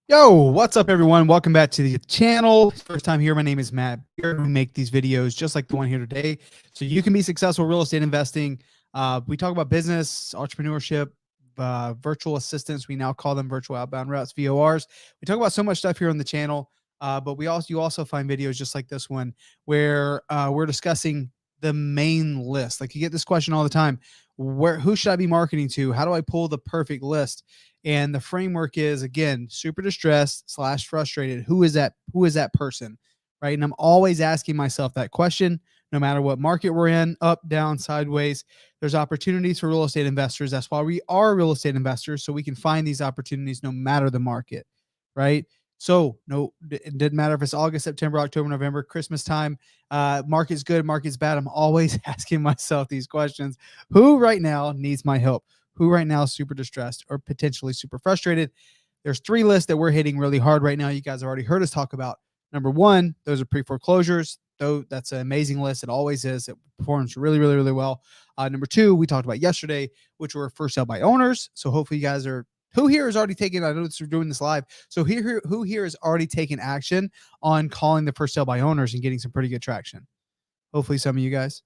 Yo, what's up, everyone? Welcome back to the channel. First time here, my name is Matt. Here we make these videos just like the one here today, so you can be successful real estate investing. We talk about business, entrepreneurship, virtual assistants. We now call them virtual outbound routes, VORs. We talk about so much stuff here on the channel, but you also find videos just like this one where we're discussing the main list. Like, you get this question all the time: who should I be marketing to? How do I pull the perfect list? And the framework is, again, super distressed / frustrated. Who is that? Who is that person? Right. And I'm always asking myself that question, no matter what market we're in, up, down, sideways. There's opportunities for real estate investors. That's why we are real estate investors. So we can find these opportunities no matter the market. Right. So no, it didn't matter if it's August, September, October, November, Christmas time, market's good, market's bad. I'm always asking myself these questions. Who right now needs my help? Who right now is super distressed or potentially super frustrated? There's 3 lists that we're hitting really hard right now. You guys have already heard us talk about. Number 1, those are pre-foreclosures. Though that's an amazing list. It always is. It performs really, really, really well. Number 2, we talked about yesterday, which were for sale by owners. So hopefully you guys are, who here has already taken, I know that we're doing this live. So who here has already taken action on calling the for sale by owners and getting some pretty good traction? Hopefully some of you guys.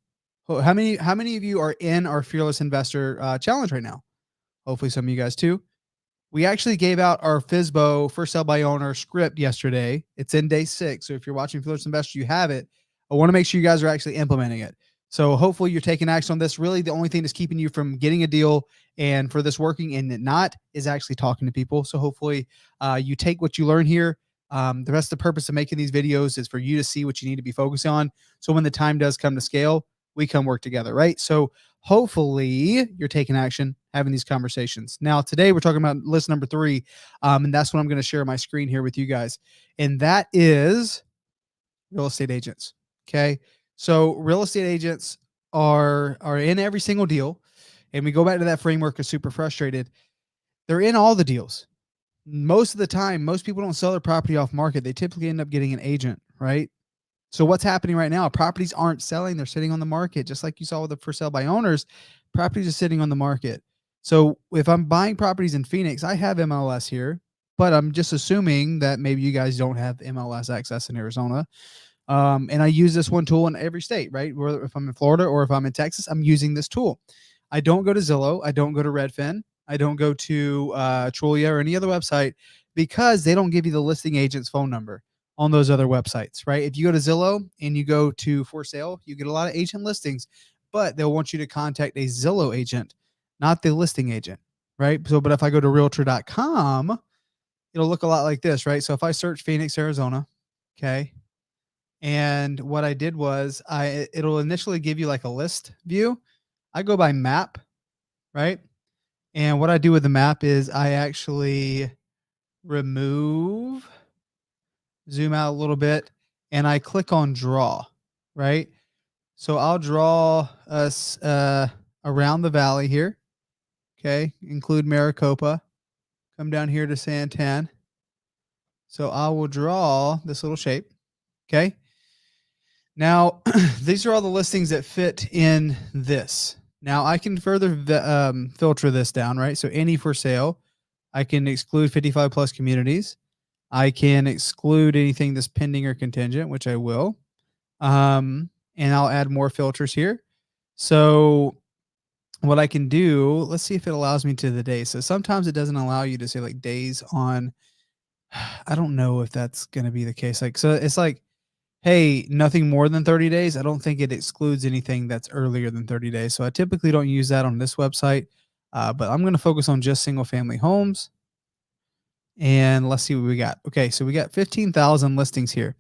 How many of you are in our Fearless Investor challenge right now? Hopefully some of you guys too. We actually gave out our FSBO, first sell by owner script yesterday. It's in day 6. So if you're watching Fearless Investor, you have it. I want to make sure you guys are actually implementing it. So hopefully you're taking action on this. Really, the only thing that's keeping you from getting a deal and for this working and it not is actually talking to people. So hopefully you take what you learn here. The rest of the purpose of making these videos is for you to see what you need to be focusing on. So when the time does come to scale, we come work together, right? So hopefully you're taking action, having these conversations. Now, today we're talking about list number 3, and that's what I'm going to share my screen here with you guys. And that is real estate agents. Okay. So real estate agents are in every single deal. And we go back to that framework of super frustrated. They're in all the deals. Most of the time, most people don't sell their property off market. They typically end up getting an agent, right? So what's happening right now? Properties aren't selling. They're sitting on the market. Just like you saw with the for sale by owners, properties are sitting on the market. So if I'm buying properties in Phoenix, I have MLS here, but I'm just assuming that maybe you guys don't have MLS access in Arizona. And I use this one tool in every state, right? Whether if I'm in Florida or if I'm in Texas, I'm using this tool. I don't go to Zillow. I don't go to Redfin. I don't go to Trulia or any other website because they don't give you the listing agent's phone number on those other websites, right? If you go to Zillow and you go to for sale, you get a lot of agent listings, but they'll want you to contact a Zillow agent, not the listing agent, right? So, but if I go to realtor.com, it'll look a lot like this, right? So if I search Phoenix, Arizona, okay, and what I did was it'll initially give you like a list view. I go by map, right? And what I do with the map is I actually remove, zoom out a little bit, and I click on draw, right? So I'll draw us around the valley here. Okay. Include Maricopa. Come down here to Santan. So I will draw this little shape. Okay. Now, these are all the listings that fit in this. Now, I can further filter this down, right? So any for sale, I can exclude 55 plus communities. I can exclude anything that's pending or contingent, which I will. And I'll add more filters here. So what I can do, let's see if it allows me to the day. So sometimes it doesn't allow you to say like days on. I don't know if that's going to be the case. Like, so it's like, hey, nothing more than 30 days. I don't think it excludes anything that's earlier than 30 days. So I typically don't use that on this website, but I'm going to focus on just single family homes. And let's see what we got. Okay, so we got 15,000 listings here.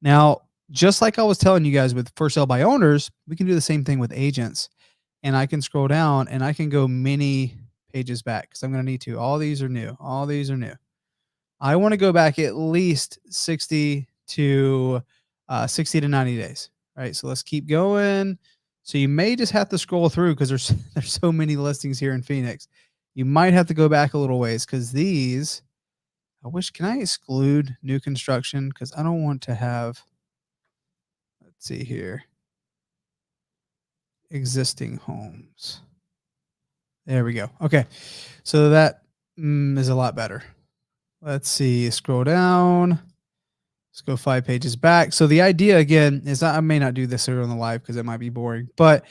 Now, just like I was telling you guys with for sale by owners, we can do the same thing with agents. And I can scroll down and I can go many pages back because I'm going to need to. All these are new. All these are new. I want to go back at least 60 to 90 days. Right. So let's keep going. So you may just have to scroll through because there's so many listings here in Phoenix. You might have to go back a little ways because these, can I exclude new construction? Because I don't want to have, let's see here, existing homes. There we go. Okay. So that is a lot better. Let's see, scroll down. Let's go 5 pages back. So the idea again is I may not do this here on the live because it might be boring, but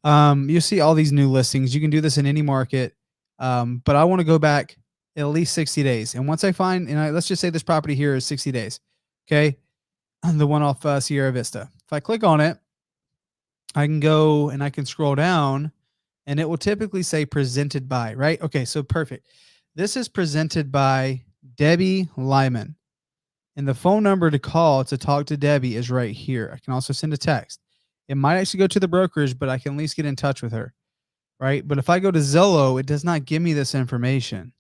you see all these new listings. You can do this in any market, but I want to go back at least 60 days. And once I find, let's just say this property here is 60 days, okay, the one off Sierra Vista. If I click on it, I can go and I can scroll down, and it will typically say presented by, right? Okay, so perfect. This is presented by Debbie Lyman. And the phone number to call to talk to Debbie is right here. I can also send a text. It might actually go to the brokerage, but I can at least get in touch with her, right? But if I go to Zillow, it does not give me this information.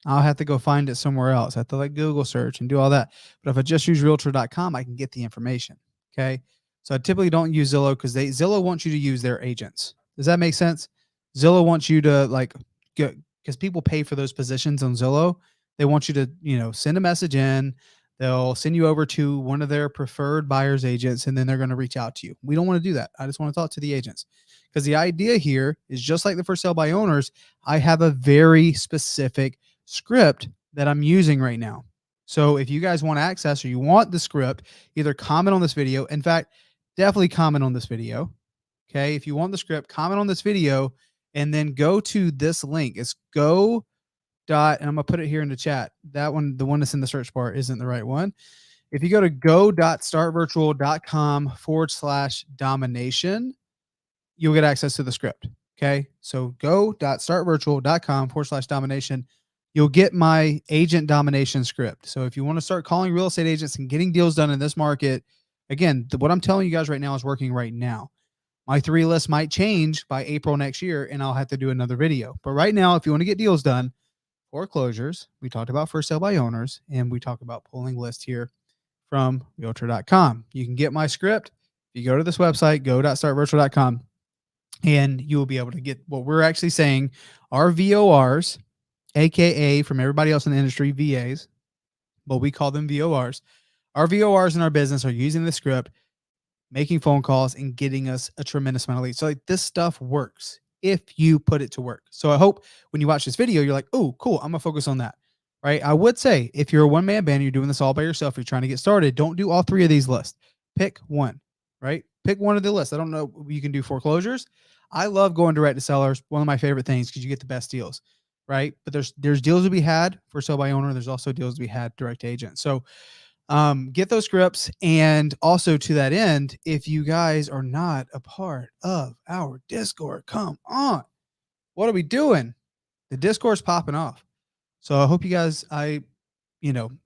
I'll have to go find it somewhere else. I have to like Google search and do all that. But if I just use realtor.com, I can get the information. Okay. So I typically don't use Zillow because Zillow wants you to use their agents. Does that make sense? Zillow wants you to like get, because people pay for those positions on Zillow. They want you to, send a message in. They'll send you over to one of their preferred buyer's agents, and then they're going to reach out to you. We don't want to do that. I just want to talk to the agents because the idea here is just like the for sale by owners. I have a very specific script that I'm using right now. So if you guys want access or you want the script, either comment on this video. In fact, definitely comment on this video. Okay. If you want the script, comment on this video and then go to this link. It's go dot, and I'm gonna put it here in the chat. That one, the one that's in the search bar, isn't the right one. If you go to go.startvirtual.com/domination, you'll get access to the script. Okay. So go.startvirtual.com/domination. You'll get my agent domination script. So if you want to start calling real estate agents and getting deals done in this market, again, what I'm telling you guys right now is working right now. My 3 lists might change by April next year, and I'll have to do another video. But right now, if you want to get deals done, foreclosures, we talked about for sale by owners, and we talk about pulling lists here from realtor.com. You can get my script. If you go to this website, go.startvirtual.com, and you will be able to get what we're actually saying are VORs, aka from everybody else in the industry, VAs, but we call them VORs. Our VORs in our business are using the script, making phone calls, and getting us a tremendous amount of leads. So like this stuff works if you put it to work. So I hope when you watch this video, you're like, oh, cool, I'm gonna focus on that. Right. I would say if you're a one-man band, you're doing this all by yourself, you're trying to get started, don't do all 3 of these lists. Pick one, right? Pick one of the lists. I don't know. You can do foreclosures. I love going direct to sellers. One of my favorite things because you get the best deals, right? But there's deals to be had for sale by owner. There's also deals to be had direct to agent. So get those scripts. And also to that end, if you guys are not a part of our Discord, come on. What are we doing? The Discord's popping off. So I hope you guys,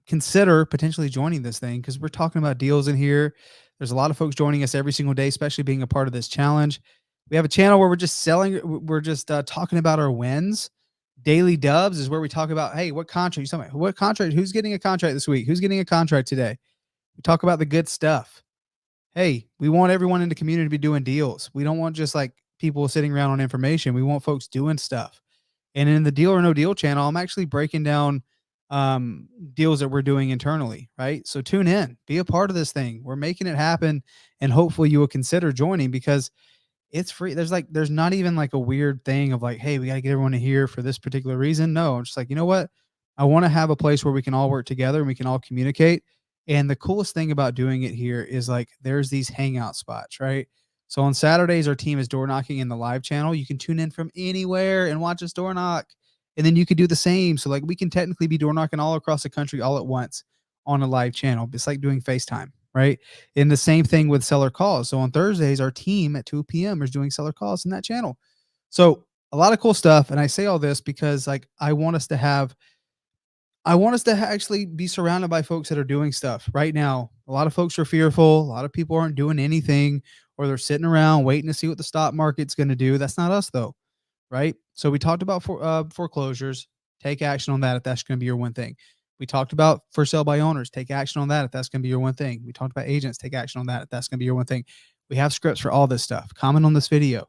consider potentially joining this thing because we're talking about deals in here. There's a lot of folks joining us every single day, especially being a part of this challenge. We have a channel where we're just talking about our wins. Daily Dubs is where we talk about, hey, what contract? What contract? Who's getting a contract this week? Who's getting a contract today? We talk about the good stuff. Hey, we want everyone in the community to be doing deals. We don't want just like people sitting around on information. We want folks doing stuff. And in the Deal or No Deal channel, I'm actually breaking down deals that we're doing internally, right? So tune in, be a part of this thing. We're making it happen, and hopefully you will consider joining because it's free. There's not even like a weird thing of like, hey, we got to get everyone in here for this particular reason. No, I'm just like, you know what? I want to have a place where we can all work together and we can all communicate. And the coolest thing about doing it here is like there's these hangout spots, right? So on Saturdays, our team is door knocking in the live channel. You can tune in from anywhere and watch us door knock. And then you can do the same. So like we can technically be door knocking all across the country all at once on a live channel. It's like doing FaceTime, right? And the same thing with seller calls. So on Thursdays, our team at 2 p.m. is doing seller calls in that channel. So a lot of cool stuff. And I say all this because like I want us to actually be surrounded by folks that are doing stuff right now. A lot of folks are fearful. A lot of people aren't doing anything, or they're sitting around waiting to see what the stock market's going to do. That's not us though. Right. So we talked about foreclosures, take action on that. If that's going to be your one thing. We talked about for sale by owners, take action on that. If that's going to be your one thing. We talked about agents, take action on that. If that's going to be your one thing. We have scripts for all this stuff. Comment on this video,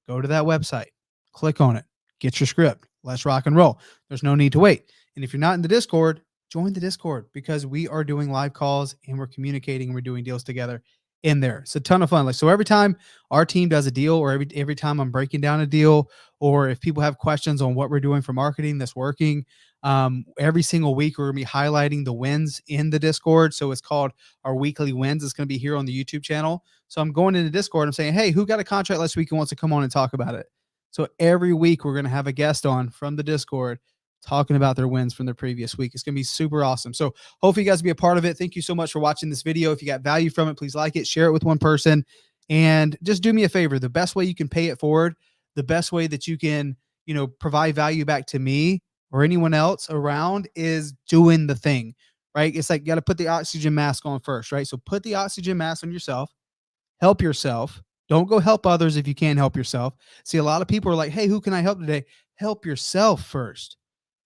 go to that website, click on it, get your script. Let's rock and roll. There's no need to wait. And if you're not in the Discord, join the Discord because we are doing live calls and we're communicating and we're doing deals together in there. It's a ton of fun. Like, so every time our team does a deal, or every time I'm breaking down a deal, or if people have questions on what we're doing for marketing that's working, Every single week, we're going to be highlighting the wins in the Discord. So it's called our weekly wins. It's going to be here on the YouTube channel. So I'm going into Discord. I'm saying, hey, who got a contract last week and wants to come on and talk about it? So every week, we're going to have a guest on from the Discord talking about their wins from the previous week. It's going to be super awesome. So hopefully you guys will be a part of it. Thank you so much for watching this video. If you got value from it, please like it, share it with one person, and just do me a favor. The best way you can pay it forward, the best way that you can, provide value back to me or anyone else around is doing the thing, right? It's like you got to put the oxygen mask on first, right? So put the oxygen mask on yourself, help yourself. Don't go help others if you can't help yourself. See, a lot of people are like, hey, who can I help today? Help yourself first.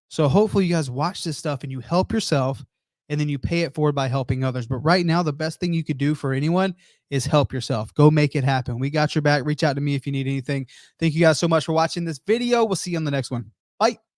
So hopefully you guys watch this stuff and you help yourself and then you pay it forward by helping others. But right now, the best thing you could do for anyone is help yourself. Go make it happen. We got your back. Reach out to me if you need anything. Thank you guys so much for watching this video. We'll see you on the next one. Bye.